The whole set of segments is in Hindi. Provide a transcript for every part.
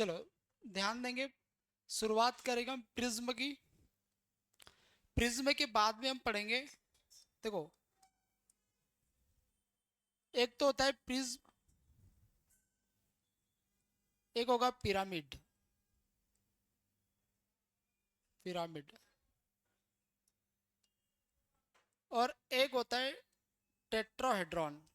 चलो ध्यान देंगे, शुरुआत करेंगे हम प्रिज्म की। प्रिज्म के बाद में हम पढ़ेंगे, देखो एक तो होता है प्रिज्म, एक होगा पिरामिड। पिरामिड। और एक होता है टेट्राहेड्रॉन।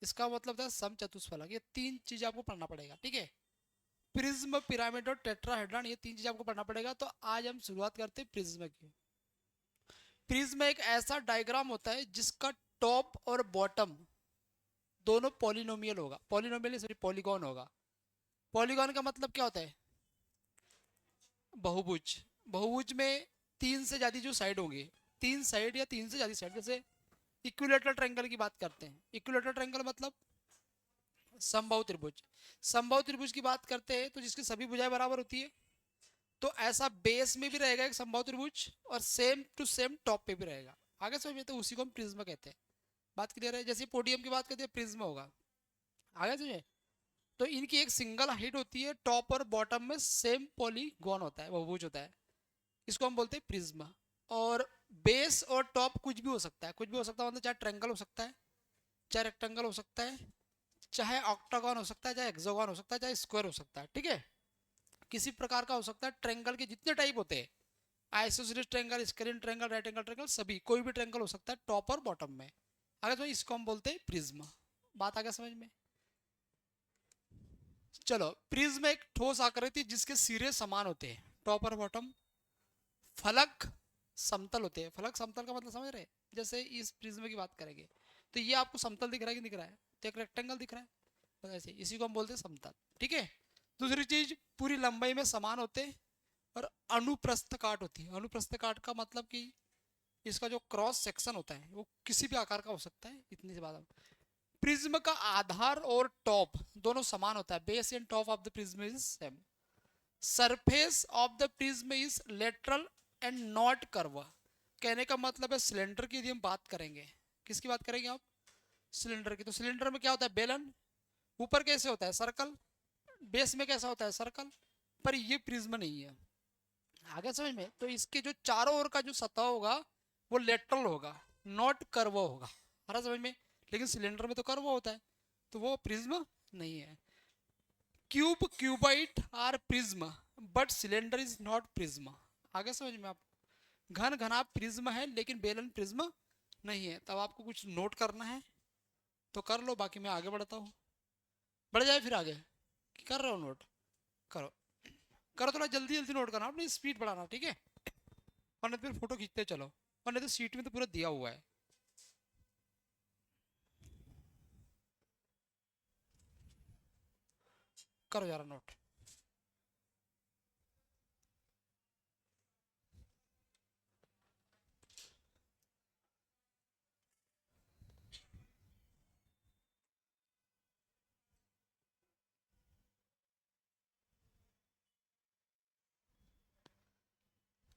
इसका मतलब था समचतुष्फलक। ये तीन चीज आपको पढ़ना पड़ेगा, ठीक है। प्रिज्म, पिरामिड और टेट्राहेड्रॉन, ये तीन चीज आपको पढ़ना पड़ेगा। तो आज हम शुरुआत करते हैं प्रिज्म की। प्रिज्म एक ऐसा डायग्राम होता है जिसका टॉप और बॉटम दोनों पॉलिनोमियल होगा। पॉलिनोमियल सॉरी पॉलीगॉन होगा। पॉलीगॉन का मतलब क्या होता है? बहुभुज। बहुभुज में तीन से ज्यादा जो साइड होंगे, तीन साइड या तीन से ज्यादा साइड, जैसे इक्विलेटरल ट्रायंगल की बात करते हैं। इक्विलेटरल ट्रायंगल मतलब समबाहु त्रिभुज। समबाहु त्रिभुज की बात करते हैं तो जिसकी सभी भुजाएं बराबर होती है। तो ऐसा बेस में भी रहेगा एक समबाहु त्रिभुज, और सेम टू सेम टॉप पे भी रहेगा। आगे समझ में? तो उसी को हम प्रिज्म कहते हैं। बात क्लियर है? जैसे पोडियम की बात करते हैं, प्रिज्म होगा। आगे समझे? तो इनकी एक सिंगल हाइट होती है, टॉप और बॉटम में सेम पॉलीगॉन होता है, बहुभुज होता है। इसको हम बोलते हैं प्रिज्म। और बेस और टॉप कुछ भी हो सकता है, कुछ भी हो सकता है, मतलब चाहे ट्रायंगल हो सकता है, चाहे रेक्टेंगल हो सकता है, चाहे ऑक्टागन हो सकता है, चाहे हेक्सागन हो सकता है, चाहे स्क्वायर हो सकता है, ठीक है। किसी प्रकार का हो सकता है। ट्रायंगल के जितने टाइप होते हैं, isosceles triangle, screen triangle, right angle triangle, सभी कोई भी ट्रायंगल हो सकता है टॉप और बॉटम में। आगे तो इसको हम बोलते हैं प्रिज्म। बात आगे समझ में? चलो, प्रिज्म एक ठोस आकृति जिसके सिरे समान होते हैं, टॉप और बॉटम। फलक समतल होते हैं। फलक समतल का मतलब समझ रहे हैं? जैसे इस प्रिज्म की बात करेंगे तो ये आपको समतल दिख रहा है कि दिख रहा है? तो एक रेक्टेंगल दिख रहा है, तो ऐसे इसी को हम बोलते हैं समतल, ठीक है। दूसरी चीज, पूरी लंबाई में समान होते हैं। और अनुप्रस्थ काट होती है। अनुप्रस्थ काट का मतलब कि इसका जो क्रॉस सेक्शन होता है वो किसी भी आकार का हो सकता है। इतनी सी बात। प्रिज्म का आधार और टॉप दोनों समान होता है। Base and top of the prism is same. Surface of the prism is lateral and not curve. कहने का मतलब है सिलेंडर की यदि हम बात करेंगे, किसकी बात करेंगे आप? सिलेंडर की। तो सिलेंडर में क्या होता है? बेलन। ऊपर कैसे होता है? सर्कल। बेस में कैसा होता है? सर्कल। पर ये प्रिज्म नहीं है। आगे समझ में? तो इसके जो चारों ओर का जो सतह होगा वो लेटरल होगा, नॉट कर्व होगा। आ रहा समझ में? लेकिन सिलेंडर में तो कर्व होता है, तो वो प्रिज्म नहीं है। Cube, cuboid are prism but cylinder is not prism. आगे समझ में आप? घन घना प्रिज्म है लेकिन बेलन प्रिज्म नहीं है। तब आपको कुछ नोट करना है तो कर लो, बाकी मैं आगे बढ़ता हूँ। बढ़ जाए फिर आगे, कर रहे हो नोट? करो। करो, थोड़ा जल्दी जल्दी नोट करना, अपनी स्पीड बढ़ाना, ठीक है। और नहीं तो फिर फोटो खींचते चलो, और नहीं तो सीट में तो पूरा दिया हुआ है। करो जरा नोट।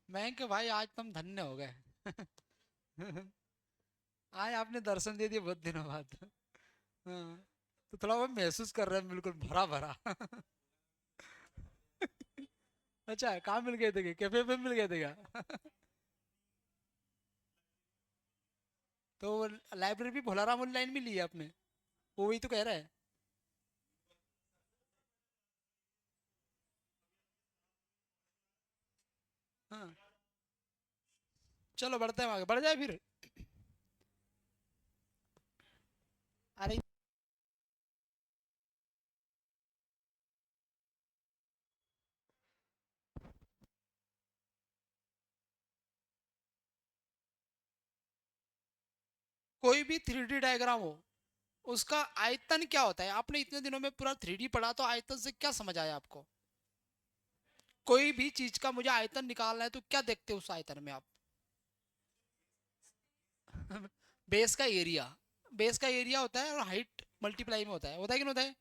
मैं कि भाई आज तुम धन्य हो गए। आज आपने दर्शन दे दिए बहुत दिनों बाद। हाँ, तो थोड़ा वो महसूस कर रहे हैं बिल्कुल भरा भरा। अच्छा, कहाँ मिल गए थे? कैफे पे मिल गए थे क्या? तो लाइब्रेरी भोलाराम ऑनलाइन भी ली है आपने? वो वही तो कह रहा है। हाँ, चलो बढ़ते हैं आगे। बढ़ जाए फिर। अरे, कोई भी थ्री डी डायग्राम हो, उसका आयतन क्या होता है? आपने इतने दिनों में पूरा थ्री डी पढ़ा, तो आयतन से क्या समझ आया आपको? कोई भी चीज का मुझे आयतन निकालना है तो क्या देखते हो उस आयतन में आप? बेस का एरिया। बेस का एरिया होता है और हाइट मल्टीप्लाई में होता है कि नहीं होता है?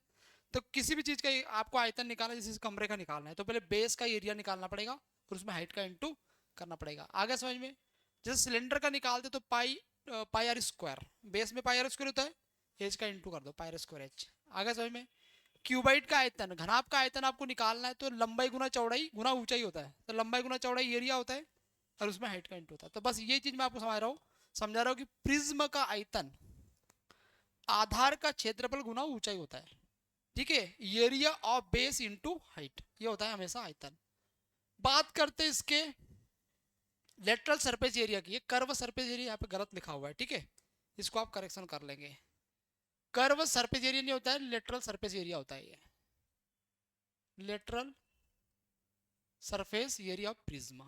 तो किसी भी चीज का आपको आयतन निकालना है, जैसे इस कमरे का निकालना है, तो पहले बेस का एरिया निकालना पड़ेगा, फिर उसमें हाइट का इंटू करना पड़ेगा। आगे समझ में? जैसे सिलेंडर का निकालते तो पाई पाई आर स्क्वायर, बेस में पाई आर स्क्वायर होता है, एच का इंटू कर दो पाई आर स्क्वायर एच। आगे समझ में। क्यूबाइड का आयतन, घनाभ का आयतन आपको निकालना है तो लंबाई गुना चौड़ाई गुना ऊंचाई होता है, तो लंबाई गुना चौड़ाई एरिया होता है और उसमें हाइट का इंटू होता है। तो बस ये चीज मैं आपको समझा रहा हूँ कि प्रिज्म का आयतन आधार का क्षेत्रफल गुना ऊंचाई होता है, ठीक है। Area of base into height, ये होता है हमेशा आयतन। बात करते हैं इसके लेटरल सरफेस एरिया की। ये कर्व सरफेस एरिया यहाँ पे गलत लिखा हुआ है, ठीक है, इसको आप करेक्शन कर लेंगे। कर्व सरफेस एरिया नहीं होता है, लेटरल सरफेस एरिया होता है। ये lateral surface area of Prisma,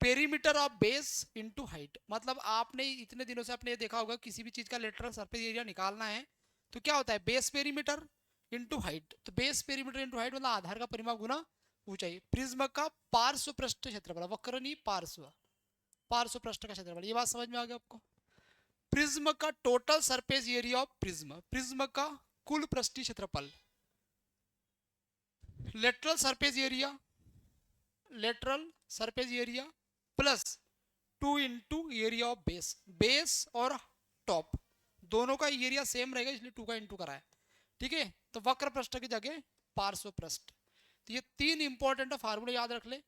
perimeter of base into height. मतलब आपने इतने दिनों से आपने ये देखा होगा किसी भी चीज का लेटरल सरफेस एरिया निकालना है तो क्या होता है, बेस पेरीमीटर इनटू हाइट। तो बेस पेरीमीटर इनटू हाइट मतलब आधार का परिमाप गुना ऊंचाई। प्रिज्म का पार्श्व पृष्ठ क्षेत्रफल, वक्र नहीं पार्श्व, पार्श्व पृष्ठ का क्षेत्रफल। ये बात समझ में आ गया आपको। प्रिज्म का total surface area of prism, prism का कुल पृष्ठीय क्षेत्रफल। Lateral surface area, lateral surface area plus 2 into area of base, base और टॉप दोनों का एरिया सेम रहेगा इसलिए 2 का इंटू करा है, ठीक है। तो वक्र पृष्ठ की जगह पार्श्व पृष्ठ। तो ये 3 इंपॉर्टेंट फार्मूले याद रख ले।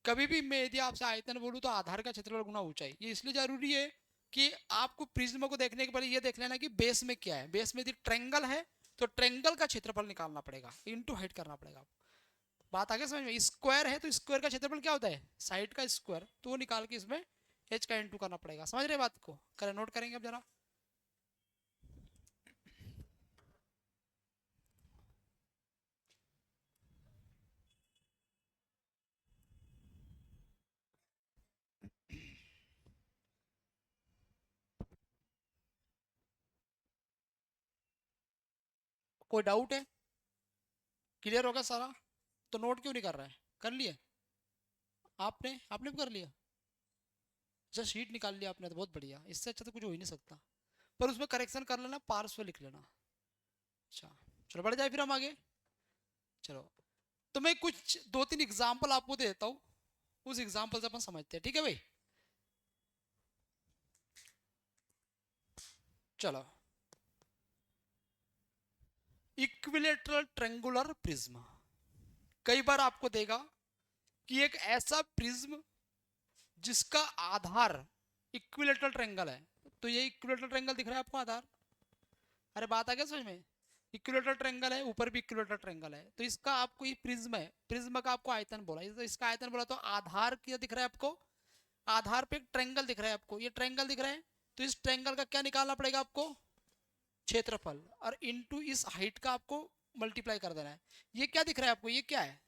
कभी भी मैं यदि आपसे आयतन बोलूं तो आधार का क्षेत्रफल गुना ऊंचाई। ये इसलिए जरूरी है कि आपको प्रिज्म को देखने के पहले ये देख लेना कि बेस में क्या है। बेस में यदि ट्रेंगल है तो ट्रेंगल का क्षेत्रफल निकालना पड़ेगा, इंटू हाइट करना पड़ेगा। बात आगे समझ में। स्क्वायर है तो स्क्वायर का क्षेत्रफल क्या होता है, साइड का स्क्वायर, तो वो निकाल के इसमें एच का इंटू करना पड़ेगा। समझ रहे बात को, करें नोट करेंगे अब जरा। कोई डाउट है, क्लियर होगा सारा? तो नोट क्यों नहीं कर रहा है, कर लिए आपने, आपने भी कर लिया, जस्ट शीट निकाल लिया आपने, तो बहुत बढ़िया। इससे अच्छा तो कुछ हो ही नहीं सकता। पर उसमें करेक्शन कर लेना, पार्श्व लिख लेना। अच्छा चलो बढ़ जाए फिर हम आगे। चलो तो मैं कुछ 2-3 एग्जाम्पल आपको देता हूँ, उस एग्जाम्पल से अपन समझते हैं, ठीक है भाई। चलो, इक्विलेटरल ट्रेंगुलर प्रिज्म। कई बार आपको देगा कि एक ऐसा प्रिज्म जिसका आधार इक्विलेटरल ट्रेंगल है। तो ये इक्विलेटरल ट्रेंगल दिख रहा है आपको आधार, अरे बात आ गया समझ में। इक्विलेटरल ट्रेंगल है, ऊपर भी इक्विलेटरल ट्रेंगल है, तो इसका आपको ये प्रिज्म है, प्रिज्म का आपको आयतन बोला, तो इसका आयतन बोला तो आधार क्या दिख रहा है आपको, आधार पे एक ट्रेंगल दिख रहा है आपको, ये ट्रेंगल दिख रहा है। तो इस ट्रेंगल का क्या निकालना पड़ेगा आपको, क्षेत्रफल, और इनटू इस हाइट का आपको मल्टीप्लाई कर देना है। ये क्या दिख रहा है आपको, ये क्या है,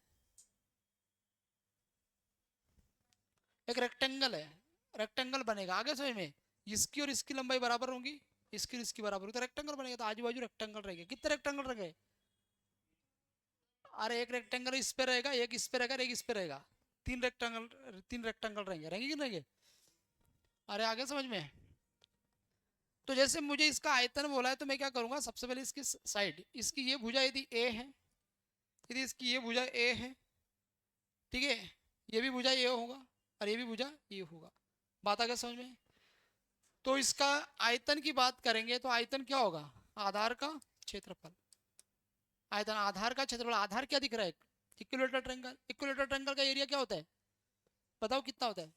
एक रेक्टेंगल है, रेक्टेंगल बनेगा। आगे समझ में। इसकी और इसकी लंबाई बराबर होगी, इसकी और इसकी बराबर होगी तो रेक्टेंगल बनेगा। तो आजू बाजू रेक्टेंगल रहेंगे। कितने रेक्टेंगल रहेंगे, अरे एक रेक्टेंगल इस पे रहेगा, एक इस पे रहेगा, एक इस पे रहेगा। 3 रेक्टेंगल, 3 रेक्टेंगल रहेंगे, रहेंगे कि नहीं रहेंगे। अरे आगे समझ में। तो जैसे मुझे इसका आयतन बोला है तो मैं क्या करूंगा, सबसे पहले इसकी साइड, इसकी ये भुजा यदि ए है, यदि इसकी ये भुजा ए है, ठीक है, ये भी भुजा ए होगा और ये भी भुजा ए होगा। बात आ गया समझ में। तो इसका आयतन की बात करेंगे तो आयतन क्या होगा, आधार का क्षेत्रफल। आयतन आधार का क्षेत्रफल, आधार क्या दिख रहा है, इक्विलेटरल ट्रायंगल। इक्विलेटरल ट्रायंगल का एरिया क्या होता है, बताओ कितना होता है,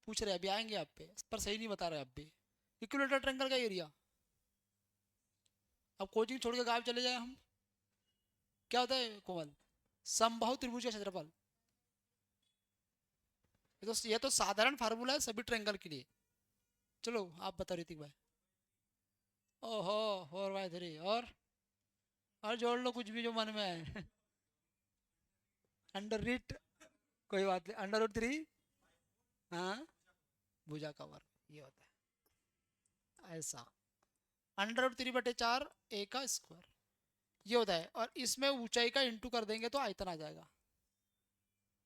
पूछ रहे अभी आएंगे आप पे, पर सही नहीं बता रहे आप भी। इक्विलेटरल ट्रायंगल का एरिया, अब कोचिंग छोड़ के गायब चले जाए हम, क्या होता है कोमल, समबाहु त्रिभुज का क्षेत्रफल। ये तो साधारण फार्मूला है सभी ट्रायंगल के लिए। चलो आप बताओ ऋतिक भाई। ओहो 4/3 और जोड़ लो कुछ भी जो मन में है। अंडर रूट, कोई बात नहीं, अंडर रूट 3, हाँ, भुजा का वर्ग ये होता है ऐसा। अंडर रूट 3/4 ए का स्क्वायर ये होता है, और इसमें ऊंचाई का इंटू कर देंगे तो आयतन आ जाएगा।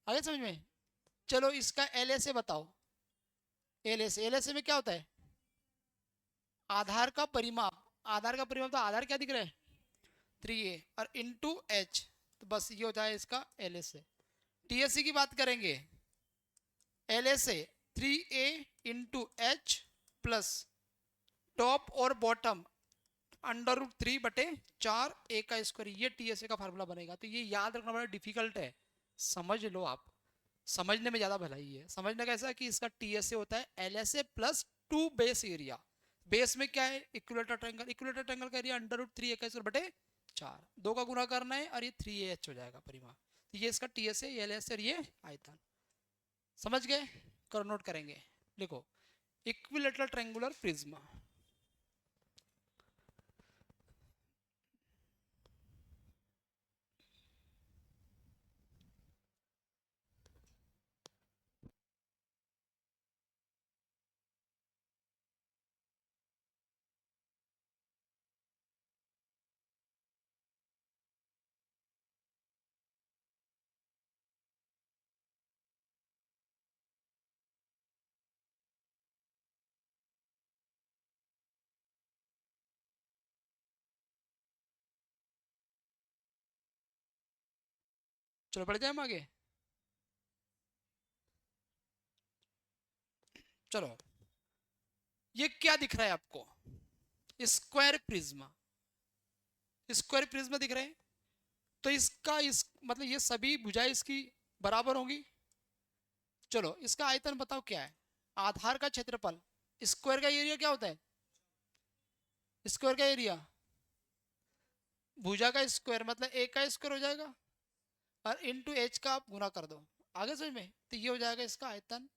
आगे समझ में। चलो इसका एल ए से बताओ, एल ए से, एल ए से में क्या होता है, आधार का परिमाप, आधार का परिमाप तो आधार क्या दिख रहा है 3a और इंटू एच, तो बस ये हो जाए इसका एल ए से। टीएससी की बात करेंगे, एल ए से 3a/h प्लस टॉप और बॉटम √3/4 a का स्क्वायर, ये टीएसए का फार्मूला बनेगा। तो ये याद रखना बड़ा डिफिकल्ट है, समझ लो आप, समझने में ज्यादा भलाई है। समझना कैसा है कि इसका टीएसए होता है LSA plus 2 base area. Base में क्या है? इक्विलेटरल ट्रायंगल, इक्विलेटरल ट्रायंगल का एरिया √3 a का स्क्वायर बटे 4, 2 का गुना करना है और ये 3ah हो जाएगा परिमाण। तो ये इसका टीएसए, ये एलएसए और ये आयतन। समझ गए? करो, नोट करेंगे। लिखो इक्विलेटरल ट्रायंगुलर प्रिज्म। चलो बढ़ जाए हम आगे। चलो, ये क्या दिख रहा है आपको? स्क्वायर प्रिज्मा, स्क्वायर प्रिज्मा दिख रहे हैं। तो इसका इस मतलब ये सभी भुजाएं इसकी बराबर होंगी। चलो, इसका आयतन बताओ क्या है? आधार का क्षेत्रफल, स्क्वायर का एरिया क्या होता है? स्क्वायर का एरिया भुजा का स्क्वायर मतलब ए का स्क्वायर हो जाएगा, और इनटू एच का आप गुना कर दो। आगे समझ में? तो ये हो जाएगा इसका आयतन।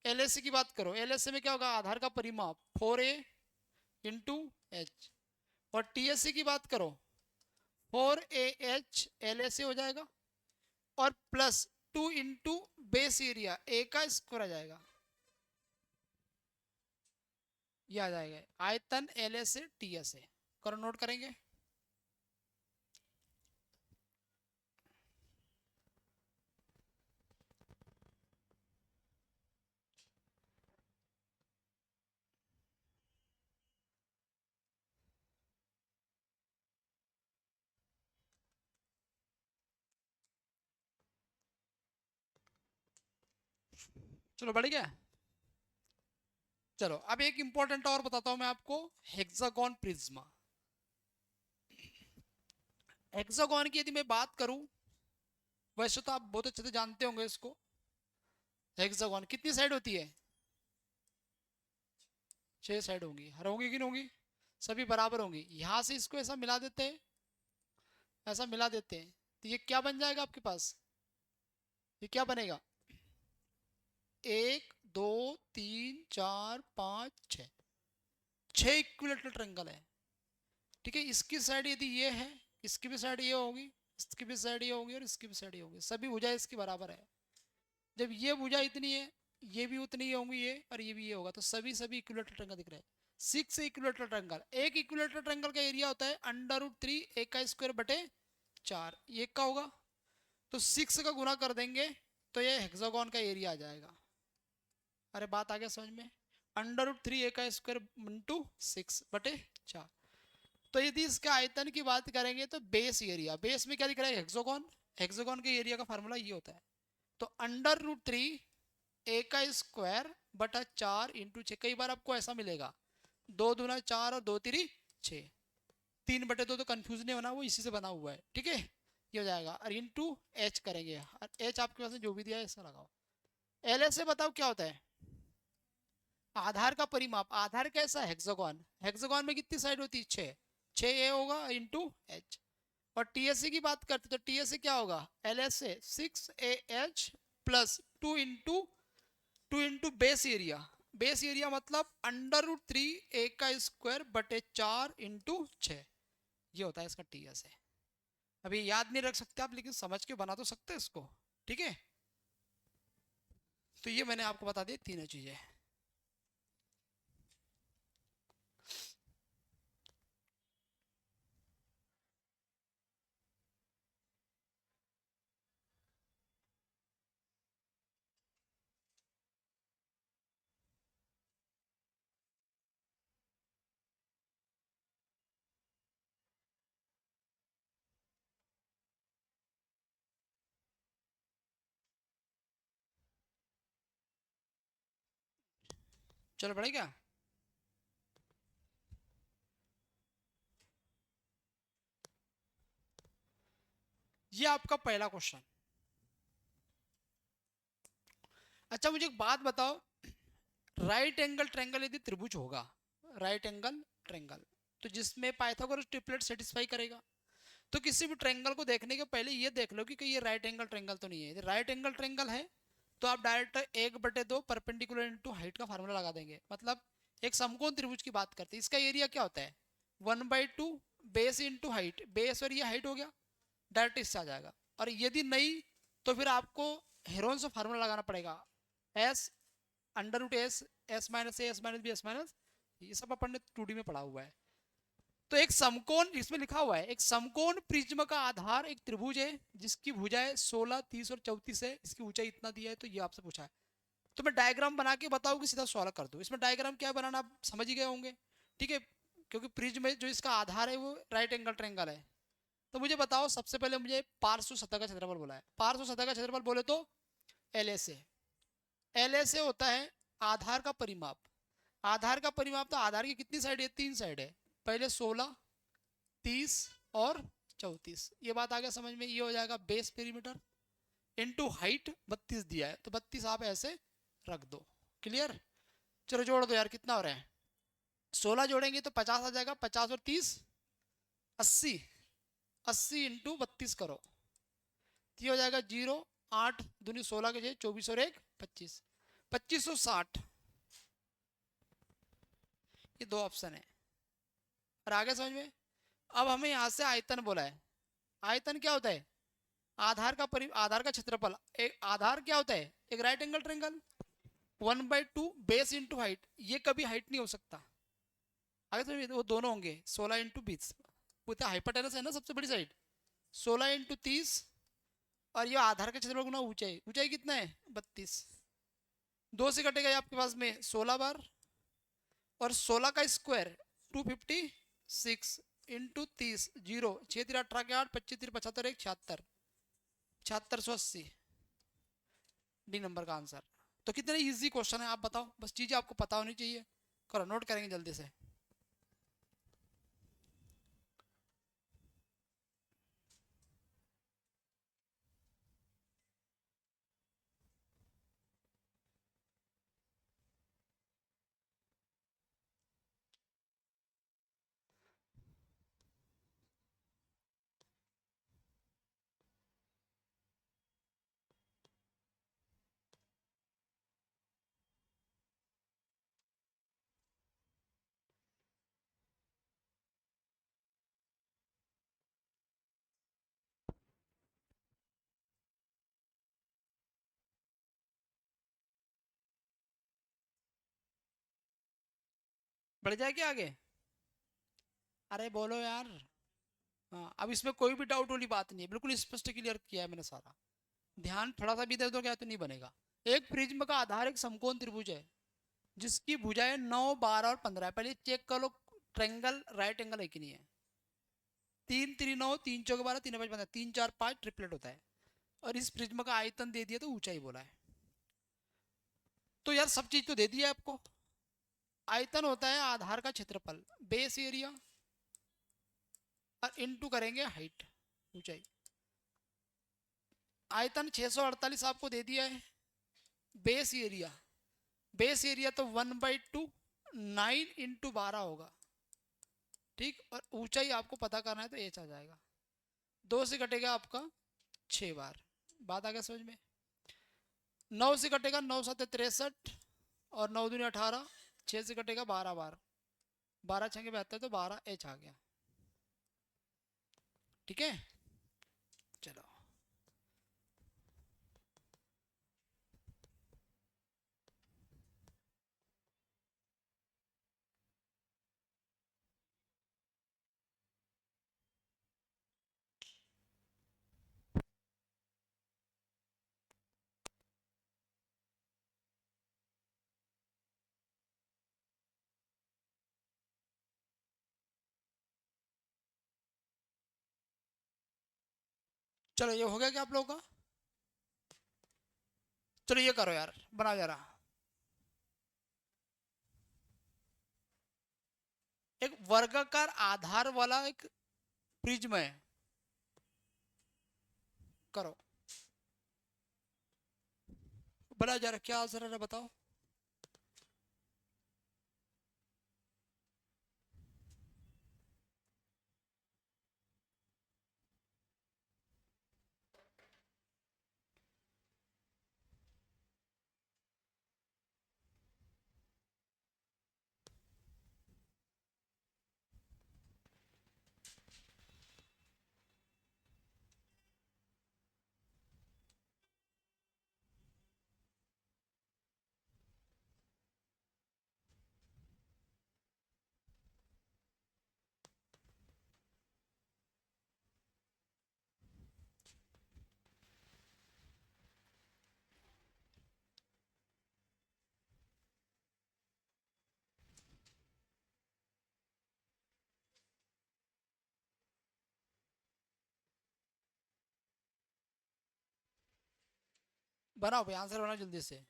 एलएससी की बात करो, एलएससी में क्या होगा? आधार का परिमाप 4a इंटू एच। और टीएससी की बात करो 4ah एलएससी हो जाएगा, और plus 2 into base area A का स्क्वायर आ जाएगा। ये आ जाएगा आयतन एलएसए टीएसए। करो, नोट करेंगे। चलो बढ़ गया। चलो अब एक इंपॉर्टेंट और बताता हूं मैं आपको, हेक्सागोन प्रिज्मा। हेक्सागोन की यदि मैं बात करूं, वैसे तो आप बहुत अच्छे से जानते होंगे इसको। हेक्सागोन कितनी साइड होती है? 6 साइड होंगी। हर होंगी कि नहीं होंगी? सभी बराबर होंगी। यहां से इसको ऐसा मिला देते हैं, ऐसा मिला देते हैं, तो ये क्या बन जाएगा आपके पास? ये क्या बनेगा? 1 2 3 4 5 6, 6 इक्विलेटरल ट्रायंगल है। ठीक है, इसकी साइड यदि ये है, इसकी भी साइड ये होगी, इसकी भी साइड ये होगी, और इसकी भी साइड ये होगी। सभी भुजाएं इसकी बराबर है। जब ये भुजा इतनी है, ये भी उतनी ही होंगी, ये और ये भी ये होगा, तो सभी सभी इक्विलेटरल ट्रायंगल दिख रहे हैं। 6 इक्विलेटरल ट्रायंगल, एक इक्विलेटरल ट्रायंगल का एरिया होता है √3 a का स्क्वायर बटे 4, ये का होगा। तो 6 का गुना कर देंगे तो ये हेक्सागोन का एरिया आ जाएगा। अरे बात आ गया समझ में? √3 a का स्क्वायर इंटू 6/4। तो यदि इसका आयतन की बात करेंगे तो बेस एरिया, बेस में क्या दिख रहा है? हेक्सागोन। हेक्सागोन के एरिया का फार्मूला ये होता है। तो √3 a का स्क्वायर बटा 4 इंटू 6। कई बार आपको ऐसा मिलेगा 2 दूना 4 और 2 तिरी 6, 3/2 तो कंफ्यूज नहीं होना, वो इसी से बना हुआ है। ठीक है, ये हो जाएगा, और इंटू एच करेंगे। एच आपके पास जो भी दिया है ऐसा लगाओ। एल एस से बताओ क्या होता है? आधार का परिमाप। आधार कैसा? हेक्सागोन। हेक्सागोन में कितनी साइड होती है? 6, 6a होगा इंटू एच। और टीएससी की बात करते तो टीएससी क्या होगा? L S A 6ah plus 2 into base area. Base area मतलब √3 a का स्क्वायर बटे 4 इंटू 6, ये होता है इसका टीएस है। अभी याद नहीं रख सकते आप, लेकिन समझ के बना तो सकते हैं इसको। ठीक है, तो ये मैंने आपको बता दी तीनों चीजें। चलो पढ़े क्या? ये आपका पहला क्वेश्चन। अच्छा मुझे एक बात बताओ, राइट एंगल ट्रायंगल यदि त्रिभुज होगा, राइट एंगल ट्रायंगल, तो जिसमें पाइथागोरस ट्रिपलेट सेटिस्फाई करेगा, तो किसी भी ट्रायंगल को देखने के पहले ये देख लो कि ये राइट एंगल ट्रायंगल तो नहीं है। यदि राइट एंगल ट्रायंगल है तो आप डायरेक्ट 1/2 परपेंडिकुलर इनटू हाइट का फार्मूला लगा देंगे। मतलब एक समकोण त्रिभुज की बात करते हैं, इसका एरिया क्या होता है? 1/2 बेस इंटू हाइट, बेस और ये हाइट हो गया, डायरेक्ट इससे आ जाएगा। और यदि नहीं तो फिर आपको हेरोन से फार्मूला लगाना पड़ेगा, S under root S, S minus A, S minus B, S minus, ये सब अपन ने 2D में पढ़ा हुआ है। तो एक समकोण, इसमें लिखा हुआ है एक समकोण प्रिज्म का आधार एक त्रिभुज है जिसकी भुजाएं 16, 30 और 34 है, इसकी ऊंचाई इतना दिया है। तो ये आपसे पूछा है, तो मैं डायग्राम बना के बताऊँ कि सीधा सॉल्व कर दूं? इसमें डायग्राम क्या बनाना आप समझ ही गए होंगे, ठीक है? क्योंकि प्रिज्म में जो इसका आधार है वो राइट एंगल ट्रायंगल है। तो मुझे बताओ, सबसे पहले मुझे पार्श्व सतह का क्षेत्रफल बोला है। पार्श्व सतह का क्षेत्रफल बोले तो L S A, L S A होता है आधार का परिमाप। आधार का परिमाप, तो आधार की कितनी साइड है? 3 साइड है, पहले 16, 30 और 34। ये बात आ गया समझ में? ये हो जाएगा बेस पेरीमीटर इनटू हाइट 32 दिया है, तो 32 आप ऐसे रख दो। क्लियर? चलो जोड़ दो यार, कितना हो रहा है? 16 जोड़ेंगे तो 50 आ जाएगा, 50 और 30 80, 80 इंटू 32 करो, तो ये हो जाएगा 0, 8 दूनी 16 के 24 और 1 25, 2560। ये दो ऑप्शन है। और आगे समझ में? अब हमें यहाँ से आयतन बोला है। आयतन क्या होता है? आधार का क्षेत्रफल। एक आधार क्या होता है? एक right angle triangle, 1/2 base into height. ये कभी हाइट नहीं हो सकता, आगे समझ में? वो दोनों होंगे 16 इंटू 20, पूरा हाइपोटेनस है ना सबसे बड़ी साइड, 16 इंटू 30, और ये आधार का क्षेत्रफल गुना ऊंचाई। ऊंचाई कितना है? 32। दो से कटेगा ये आपके पास में 16 बार, और 16 का स्क्वायर 256 इंटू 30, 0, 6 3 18 के 8, 25 3 75, 1 76, 7680 डी नंबर का आंसर। तो कितने इजी क्वेश्चन है आप बताओ, बस चीजें आपको पता होनी चाहिए। करो, नोट करेंगे जल्दी से। बढ़ जाए क्या आगे? अरे बोलो यार। हाँ, अब इसमें कोई भी डाउट वाली बात नहीं है, बिल्कुल स्पष्ट क्लियर किया है मैंने सारा। ध्यान थोड़ा सा भी इधर उधर गया तो नहीं बनेगा। एक प्रिज्म का आधार एक समकोण त्रिभुज है जिसकी भुजाएं 9, 12 और 15 है। पहले चेक कर लो ट्रायंगल राइट एंगल है कि नहीं है। 3 3 9, 3 चौके 12, 3 5 15, 3 4 5 ट्रिपलेट होता है। और इस प्रिज्म का आयतन दे दिया तो ऊंचाई बोला है। तो यार सब चीज तो दे दिया आपको। आयतन होता है आधार का क्षेत्रफल, बेस एरिया, और इनटू करेंगे हाइट, ऊंचाई। आयतन 648 आपको दे दिया है। बेस एरिया, बेस एरिया तो 1/2 9 इंटू 12 होगा, ठीक। और ऊंचाई आपको पता करना है तो एच आ जाएगा। 2 से कटेगा आपका 6 बार। बात आ गया समझ में? 9 से कटेगा 9 7 63, और 9 दूनी 18, 6 से कटेगा 12 बार, 12 6 72, तो 12 एच आ गया। ठीक है, चलो। चलो ये हो गया क्या आप लोगों का? चलो ये करो यार, बनाओ जरा। एक वर्गाकार आधार वाला एक प्रिज्म है, करो बड़ा जरा क्या आंसर है बताओ। बनाओ भाई, आंसर बनाओ जल्दी से।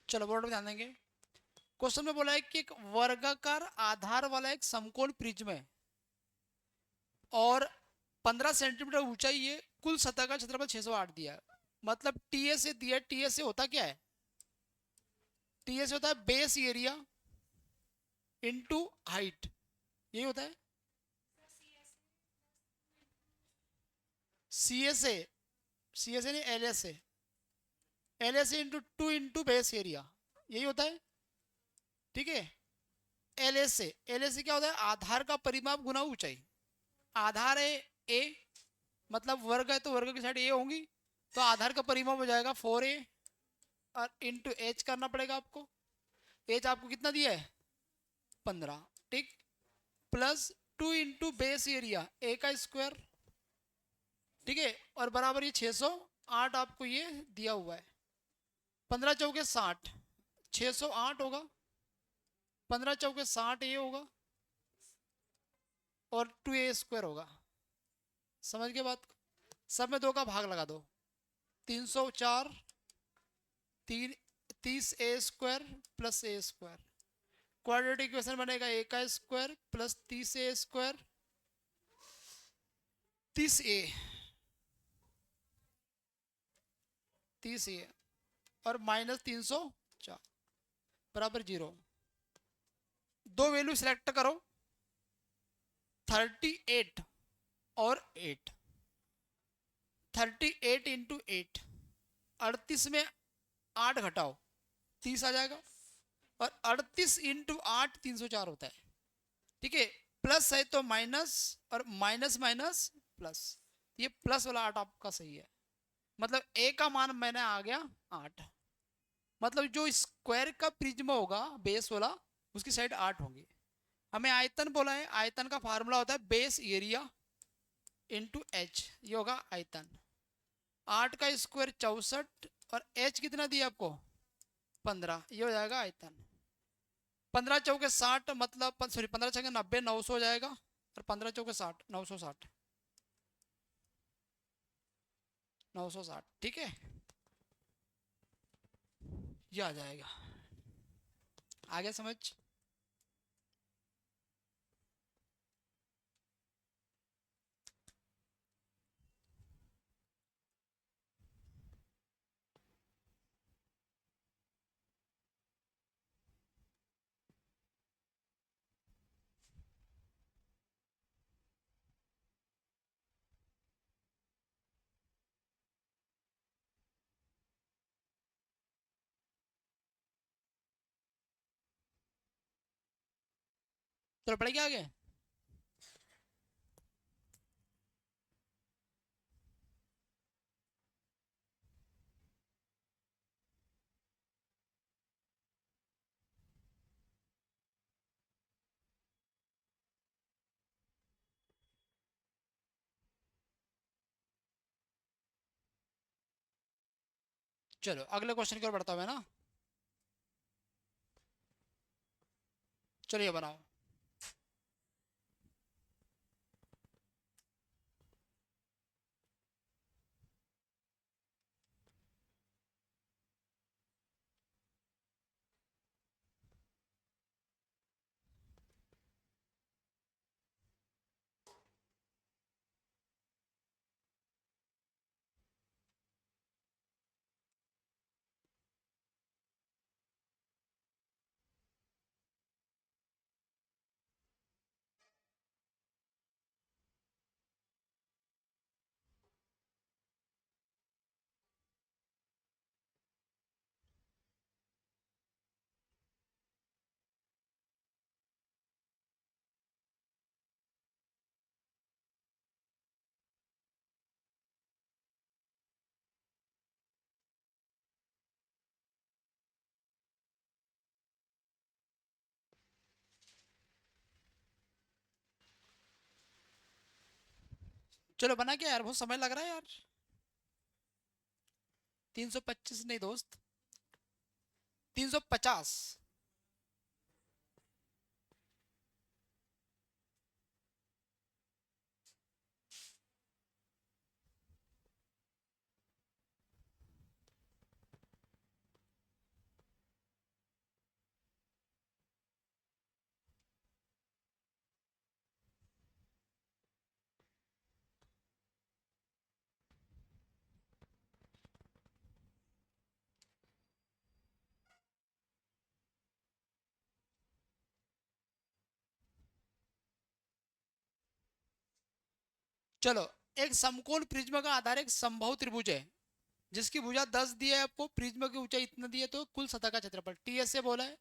चलो बोर्ड में ध्यान देंगे। क्वेश्चन में बोला है कि एक वर्गाकार आधार वाला एक समकोण प्रिज्म है और 15 सेंटीमीटर ऊंचाई है, कुल सतह का क्षेत्रफल 608 दिया है। मतलब टीएस से दिया, टीएस से होता क्या है, टीएस होता है बेस एरिया इनटू हाइट, यही होता है। C S A, C S A नहीं L S A, L S A into two into base area, यही होता है। ठीक है, L S A, L S A क्या होता है, आधार का परिमाप गुना ऊंचाई। आधार है ए, मतलब वर्ग है तो वर्ग की साइड ए होंगी, तो आधार का परिमाप हो जाएगा 4a और इंटू एच करना पड़ेगा आपको। एच आपको कितना दिया है 15, ठीक, plus 2 into base area A का स्क्वायर, ठीक है, और बराबर ये 608 आपको ये दिया हुआ है। 15 चौके 60, 608 होगा, 15 चौके 60 ये होगा और 2a² होगा। समझ के बात को, सब में 2 का भाग लगा दो, 304, 30a² plus a², quadratic equation बनेगा ए का square plus 30a², 30a, 30a और माइनस 304 बराबर 0। दो वैल्यू सिलेक्ट करो, 38 और 8, 38 इंटू 8, 38 में 8 घटाओ 30 आ जाएगा, और 38 इंटू 8 304 होता है। ठीक है, प्लस है तो माइनस और माइनस माइनस प्लस, ये प्लस वाला 8 आपका सही है। मतलब ए का मान मैंने आ गया 8, मतलब जो स्क्वायर का प्रिज्म होगा बेस वाला उसकी साइड 8 होंगी। हमें आयतन बोला है, आयतन का फार्मूला होता है बेस एरिया इंटू एच, ये होगा आयतन। 8 का स्क्वायर 64 और एच कितना दिया आपको 15, ये हो जाएगा आयतन। 15 चौके 60 मतलब सॉरी 15 चौके 90, 900 हो जाएगा, और 15 चौके 60 960, 960, ठीक है, ये आ जाएगा। आगे समझ। तो पढ़ेंगे आगे। चलो अगले क्वेश्चन की ओर बढ़ता हूँ मैं ना। चलो ये बनाओ। चलो बना क्या यार, बहुत समय लग रहा है यार। 325 नहीं दोस्त, 350। चलो, एक समकोण प्रिज्म का आधार एक समबाहु त्रिभुज है जिसकी भुजा 10 दी है आपको, प्रिज्म की ऊंचाई इतना दी है, तो कुल सतह का क्षेत्रफल टीएस से बोला है।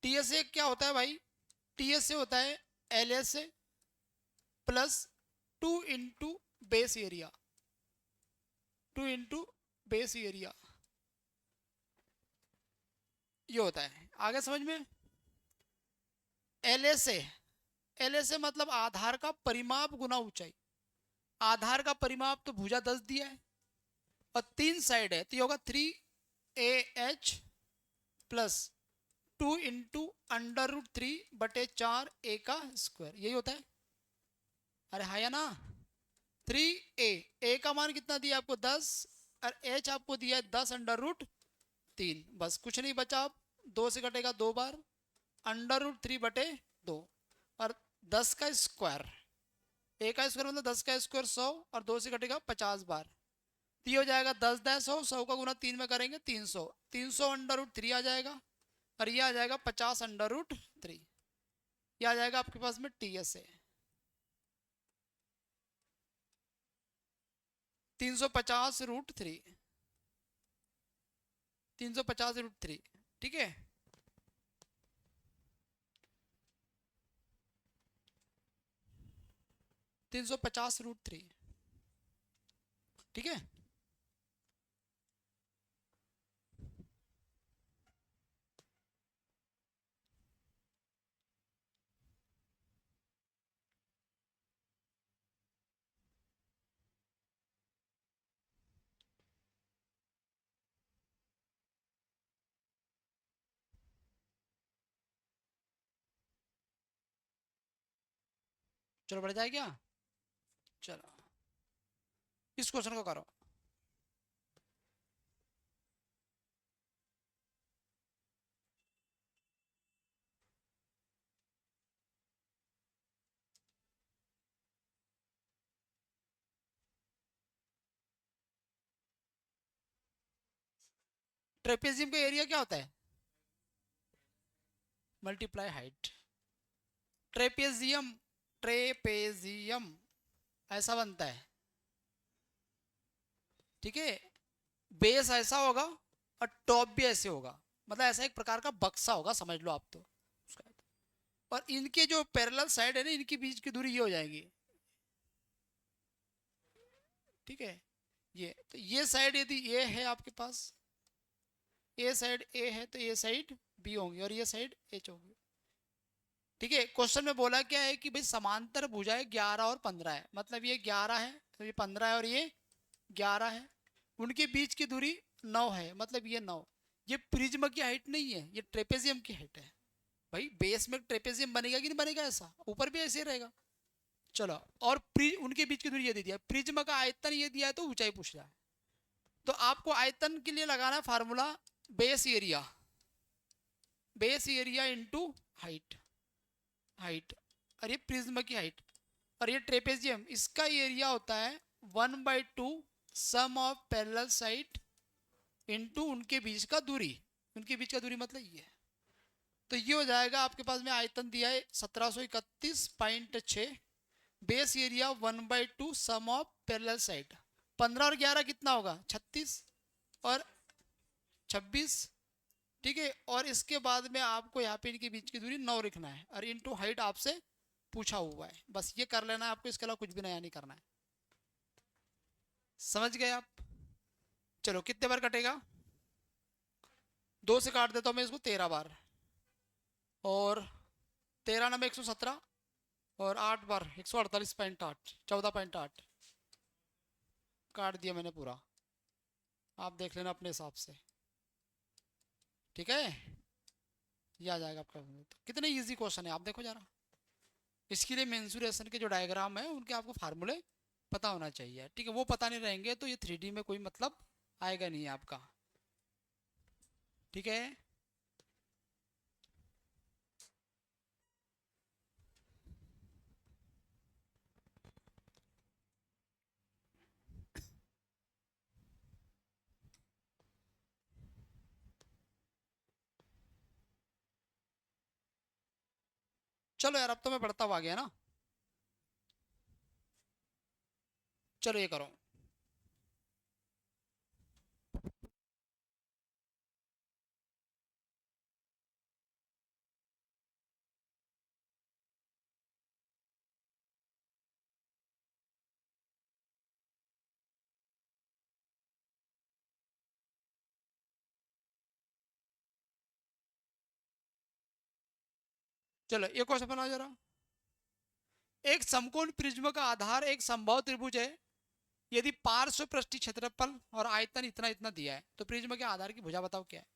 टीएस से क्या होता है भाई? टीएस से होता है L S plus 2 into base area, 2 into base area, ये होता है। आगे समझ में? L S A, L S A मतलब आधार का परिमाप गुना ऊंचाई। आधार का परिमाप तो भुजा 10 दिया है और 3 साइड है, तो ये होगा 3 AH प्लस 2 इंटू √3/4 ए का स्क्वायर, यही होता है। अरे हाँ या ना? 3 ए का मान कितना दिया आपको? 10, और एच आपको दिया है 10√3। बस कुछ नहीं बचा, अब 2 से कटेगा 2 बार, √3/2, और 10 का स्क्वायर, ए का स्क्वायर मतलब 10 का स्क्वायर 100, और 2 से कटेगा 50 बार, तो ये हो जाएगा 10 10 100, 100 का गुना 3 में करेंगे 300, 300 √3 आ जाएगा, और ये आ जाएगा 50 √3, ये आ जाएगा आपके पास में टी एस ए 350 √3, 350 √3, ठीक है। 350 √3, ठीक है। चलो बढ़ जाए क्या? चलो इस क्वेश्चन को करो। ट्रेपेजियम का एरिया क्या होता है? Multiply height. ट्रेपेजियम, ट्रेपेजियम ऐसा बनता है, ठीक है। बेस ऐसा होगा और टॉप भी ऐसे होगा, मतलब ऐसा एक प्रकार का बक्सा होगा, समझ लो आप तो उसका। और इनके जो पैरेलल साइड है ना, इनके बीच की दूरी ये हो जाएगी, ठीक है। ये तो ये साइड यदि ये है आपके पास, ये साइड ए है, तो ये साइड बी होंगी, और ये साइड एच होगी, ठीक है। क्वेश्चन में बोला क्या है कि भाई समांतर भुजाएं 11 और 15 है, मतलब ये 11 है, तो ये 15 है, और ये 11 है, उनके बीच की दूरी 9 है, मतलब ये 9। ये प्रिज्म की हाइट नहीं है, ये ट्रेपेजियम की हाइट है। भाई बेस में ट्रेपेजियम बनेगा कि नहीं बनेगा, ऐसा ऊपर भी ऐसे ही रहेगा। चलो, और उनके बीच की दूरी ये दे दिया, प्रिज्म का आयतन ये दिया है तो ऊंचाई पूछ रहा है। तो आपको आयतन के लिए लगाना है formula base area, base area into height, height, और ये प्रिज्म की हाइट, और ये ट्रेपेजियम, इसका एरिया होता है 1/2 sum of parallel side into उनके बीच का दूरी। उनके बीच का दूरी मतलब ये है। तो ये हो जाएगा आपके पास में आयतन दिया है 1731.6, base area 1/2 sum of parallel side. 15 और 11 कितना होगा, 36 और 26, ठीक है। और इसके बाद में आपको यहाँ पे इनके बीच की दूरी 9 लिखना है, और इनटू हाइट आपसे पूछा हुआ है। बस ये कर लेना है आपको, इसके अलावा कुछ भी नया नहीं करना है। समझ गए आप? चलो, कितने बार कटेगा, 2 से काट देता हूँ मैं इसको 13 बार, और 13 नंबर 117, और 8 बार 148.8, 14.8 काट दिया मैंने पूरा। आप देख लेना अपने हिसाब से, ठीक है। ये आ जाएगा आपका। तो कितने इजी क्वेश्चन है, आप देखो जरा। इसके लिए मेंसुरेशन के जो डायग्राम है उनके आपको फार्मूले पता होना चाहिए, ठीक है। वो पता नहीं रहेंगे तो ये 3D में कोई मतलब आएगा नहीं आपका, ठीक है। चलो यार, अब तो मैं पढ़ता हुआ आ गया ना। चलो ये करो। चलो ये क्वेश्चन बनाओ जरा। एक समकोण प्रिज्म का आधार एक समबाहु त्रिभुज है। यदि पार्श्व पृष्ठीय क्षेत्रफल और आयतन इतना इतना दिया है, तो प्रिज्म के आधार की भुजा बताओ क्या है।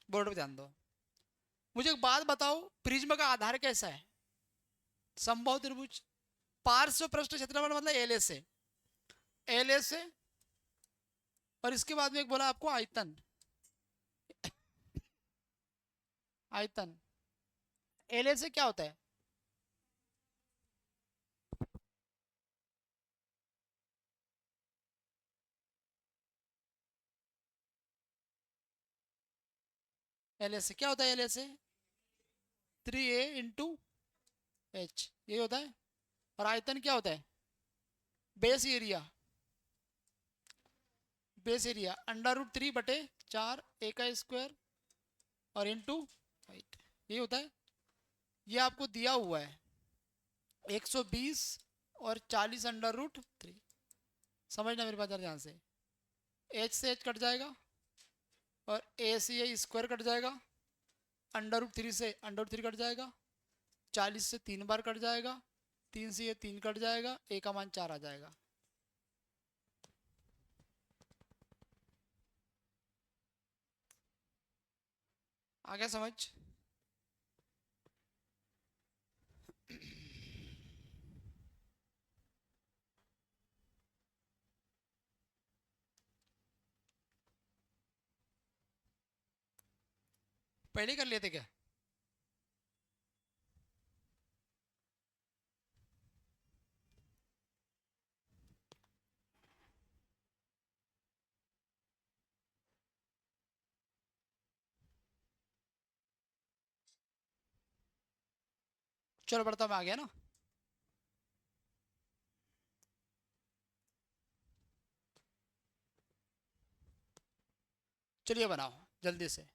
बोर्ड पे ध्यान दो। मुझे एक बात बताओ, प्रिज्म का आधार कैसा है, समबाहु त्रिभुज। पार्श्व पृष्ठ क्षेत्रफल मतलब एल ए से, एल ए से, और इसके बाद में एक बोला आपको आयतन, आयतन एल ए से क्या होता है, एल ए से क्या होता है, एल ए से 3a × h, ये होता है। और आयतन क्या होता है, base area, base area √3/4 a का स्क्वायर और इंटू हाइट, ये होता है। ये आपको दिया हुआ है 120 और 40√3। समझना मेरी बात ध्यान से, h से h कट जाएगा, और a से a स्क्वायर कट जाएगा, √3 से √3 कट जाएगा, 40 से 3 बार कट जाएगा, 3 से ये 3 कट जाएगा, a का मान 4 आ जाएगा। आ गया समझ? पहले कर लेते क्या? चलो बढ़ता, मैं आ गया ना। चलिए बनाओ जल्दी से।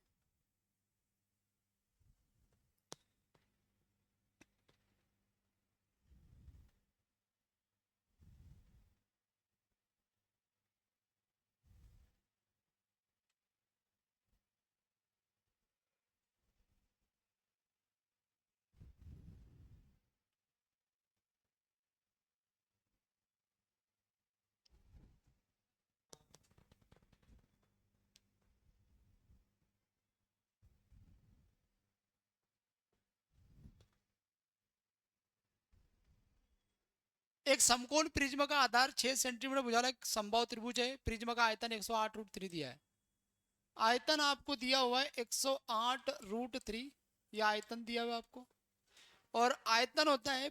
एक समकोण प्रिज्म का आधार 6 सेंटीमीटर भुजा एक समबाहु त्रिभुज है, प्रिज्म का आयतन 108√3 दिया है। आयतन आपको दिया हुआ है 108√3, यह आयतन दिया हुआ है आपको। और आयतन होता है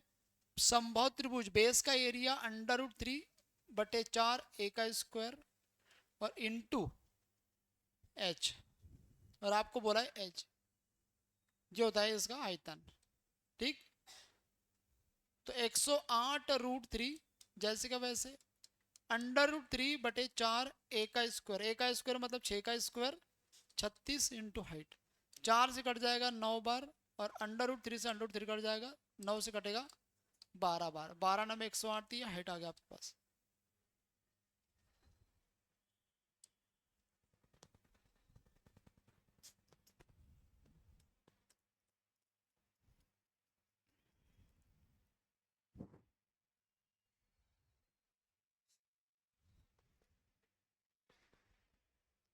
समबाहु त्रिभुज, बेस का एरिया √3/4 ए का स्क्वायर और इंटू एच, और आपको बोला है एच, जो होता है इसका आयतन। ठीक, तो 108√3 जैसे का वैसे √3/4 ए का स्क्वायर, ए का स्क्वायर मतलब 6 का स्क्वायर, 36 इंटू हाइट। 4 से कट जाएगा 9 बार, और √3 से √3 कट जाएगा, 9 से कटेगा 12 बार, 12 9 में 108 दिया, हाइट आ गया आपके पास।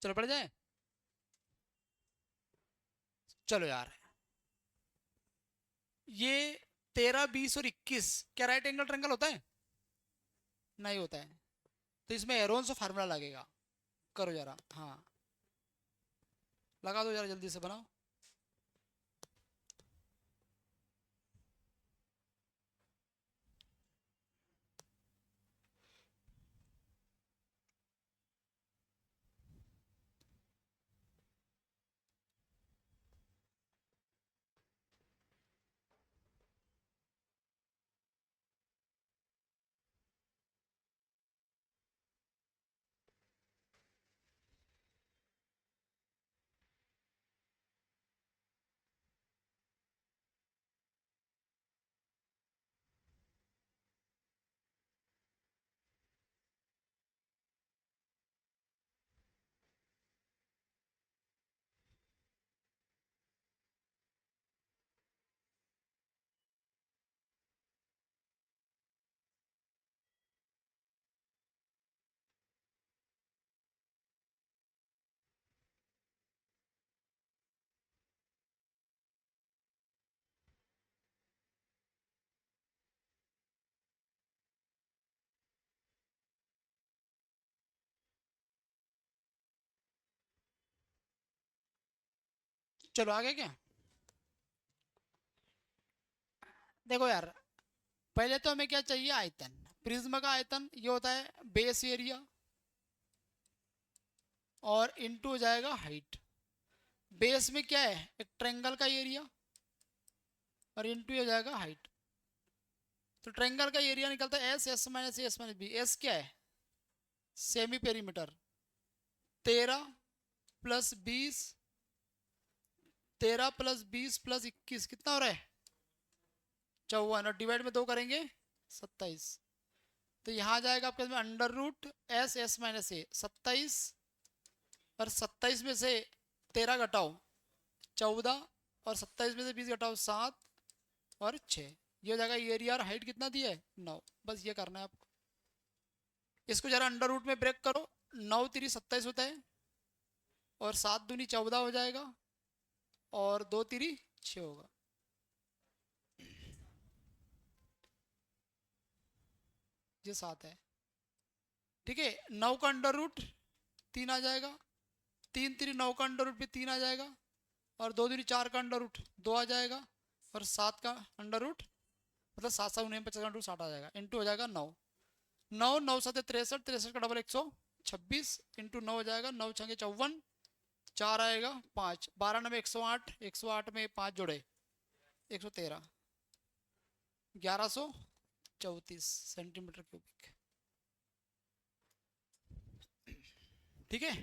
चलो पढ़ जाए। चलो यार, ये 13 20 और 21 क्या राइट एंगल ट्रायंगल होता है? नहीं होता है, तो इसमें एरोन्स फार्मूला लगेगा। करो जरा, हाँ लगा दो जरा, जल्दी से बनाओ। चलो आगे क्या, देखो यार, पहले तो हमें क्या चाहिए, आयतन। प्रिज्म का आयतन ये होता है बेस एरिया और इंटू हो जाएगा हाइट। बेस में क्या है, एक ट्रायंगल का एरिया और इंटू हो जाएगा हाइट। तो ट्रायंगल का एरिया निकलता है s, S minus s minus B. S क्या है, सेमी पेरीमीटर। 13 + 20, 13 + 20 + 21 कितना हो रहा है, 54, और डिवाइड में 2 करेंगे 27। तो यहाँ जाएगा आपके में √S S माइनस ए 27, और 27 में से 13 घटाओ 14, और 27 में से 20 घटाओ 7 और 6, ये हो जाएगा एरिया। और हाइट कितना दिया है, 9। बस ये करना है आपको। इसको जरा अंडर रूट में ब्रेक करो, 9 3 27 होता है, और 7 दूनी 14 हो जाएगा, और 2 3 6 होगा। ये 7 है, ठीक है। 9 का अंडर रूट 3 आ जाएगा, 3 3 9 का अंडर रूट भी 3 आ जाएगा, और 2 दूनी 4 का अंडर रूट 2 आ जाएगा, और 7 का अंडर रूट मतलब 7 7 49 50 का अंडर रूट 60 आ जाएगा, इंटू हो जाएगा 9। 9 9 7 63, 63 का डबल 126, इंटू 9 हो जाएगा, 9 6 54, 4 आएगा 5, 12 9 में 108, 108 में 5 जोड़े 113, 1134 सेंटीमीटर क्यूबिक। ठीक है,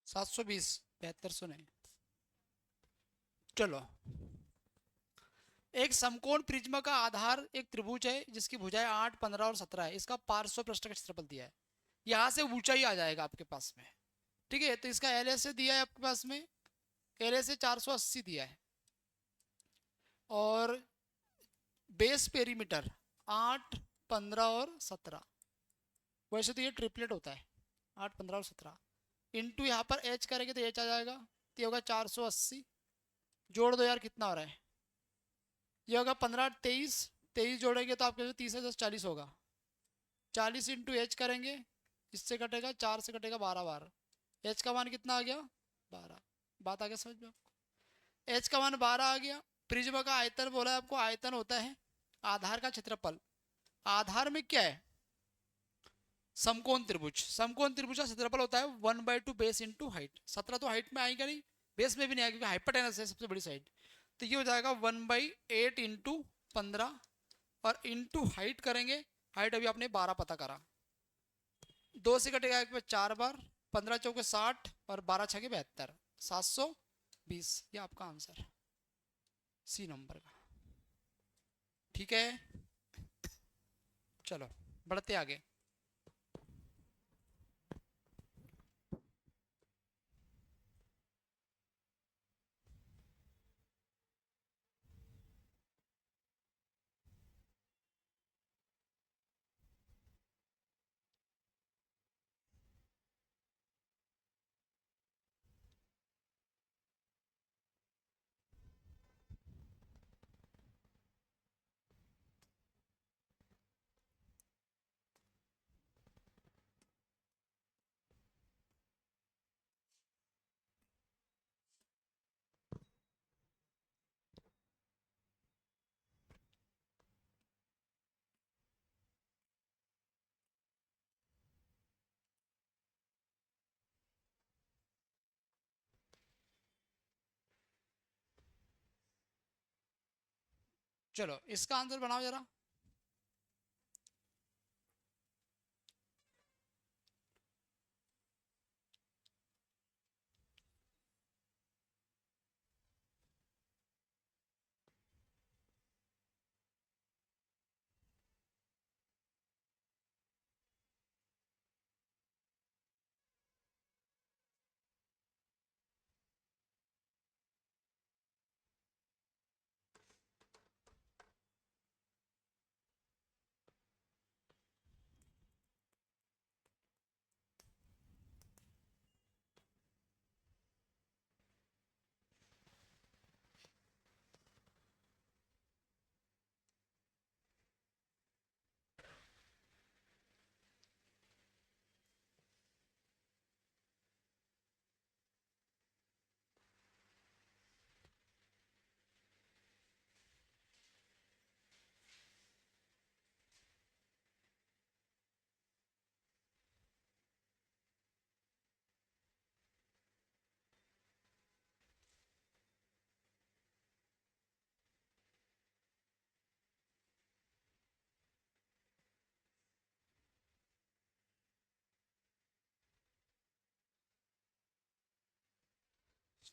720, 7200 नहीं। चलो, एक समकोण प्रिज्म का आधार एक त्रिभुज है जिसकी भुजाएं 8, 15 और 17 है। इसका पार्श्व पृष्ठ का क्षेत्रफल दिया है। यहाँ से ऊंचाई आ जाएगा आपके पास में। ठीक है, तो इसका एल से दिया है आपके पास में, एल से 480 दिया है, और बेस पेरीमीटर 8, 15 और 17। वैसे तो ये ट्रिपलेट होता है, 8, 15 और 17 इंटू यहाँ पर एच करेंगे तो एच आ जाएगा, तो ये होगा 480। जोड़ दो यार, कितना हो रहा है, ये होगा 15, 23, 23 जोड़ेंगे तो आपके 30 है 10, 40 होगा। 40 इंटू एच करेंगे, इससे कटेगा 4 से कटेगा 12 बार। एच का मान कितना आ गया, 12। बात आ गया समझ में आपको? एच का मान 12 आ गया। प्रिज्म का आयतन बोला है आपको, आयतन होता है आधार का क्षेत्रफल। आधार में क्या है, समकोण त्रिभुज। समकोण त्रिभुज का क्षेत्रफल होता है 1/2 बेस इंटू हाइट। 17 तो हाइट में आएगा नहीं, बेस में भी नहीं आएगा क्योंकि हाइपोटेनस है सबसे बड़ी साइड। तो ये हो जाएगा 1/8 इंटू 15 और इंटू हाइट करेंगे। हाइट अभी आपने 12 पता करा, 2 से कटेगा एक पे 4 बार, 15 चौके 60 और 12 छके 72, 720। ये आपका आंसर सी नंबर का। ठीक है, चलो बढ़ते आगे। चलो इसका आंसर बनाओ जरा।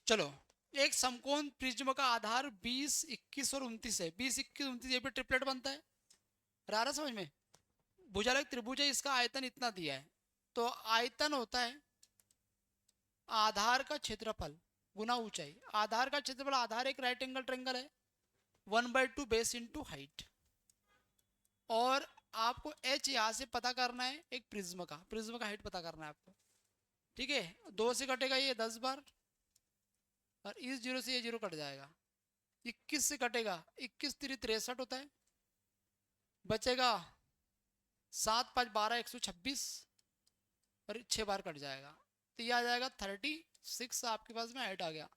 चलो, एक समकोण प्रिज्म का आधार 20, 21 और 29 है। 20, 21, 29 ये भी ट्रिपलेट बनता है। रहा समझ में? भुजालक त्रिभुज है, इसका आयतन इतना दिया है, तो आयतन होता है आधार का क्षेत्रफल गुना ऊंचाई। आधार का क्षेत्रफल, आधार एक राइट एंगल ट्रायंगल है, 1/2 बेस इंटू हाइट। और आपको एच यहां से पता करना है, एक प्रिज्म का, प्रिज्म का हाइट पता करना है आपको। ठीक है, 2 से कटेगा ये 10 बार, और इस जीरो से ये जीरो कट जाएगा। 21 से कटेगा, 21 3 63 होता है, बचेगा 7 5 12 126, और 6 बार कट जाएगा, तो ये आ जाएगा 36। आपके पास में हाइट आ गया।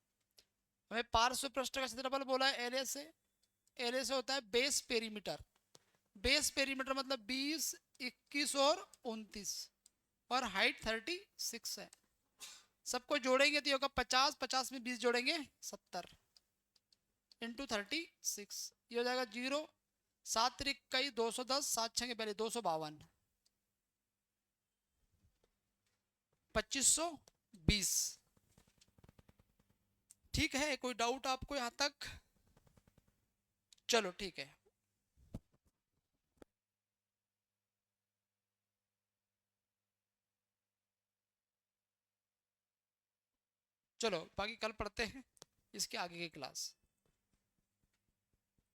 हमें पार्श्व पृष्ठ का क्षेत्रफल बोला है एल से। एल से होता है बेस पेरीमीटर। बेस पेरीमीटर मतलब 20, 21 और 29, और हाइट 36 है। सबको जोड़ेंगे तो ये होगा 50, 50 में 20 जोड़ेंगे 70 इंटू 36। ये हो जाएगा 0, 7 3 कई 210, 7 6 के पहले 252, 2520। ठीक है, कोई डाउट आपको यहाँ तक? चलो ठीक है। चलो बाकी कल पढ़ते हैं इसके आगे की क्लास।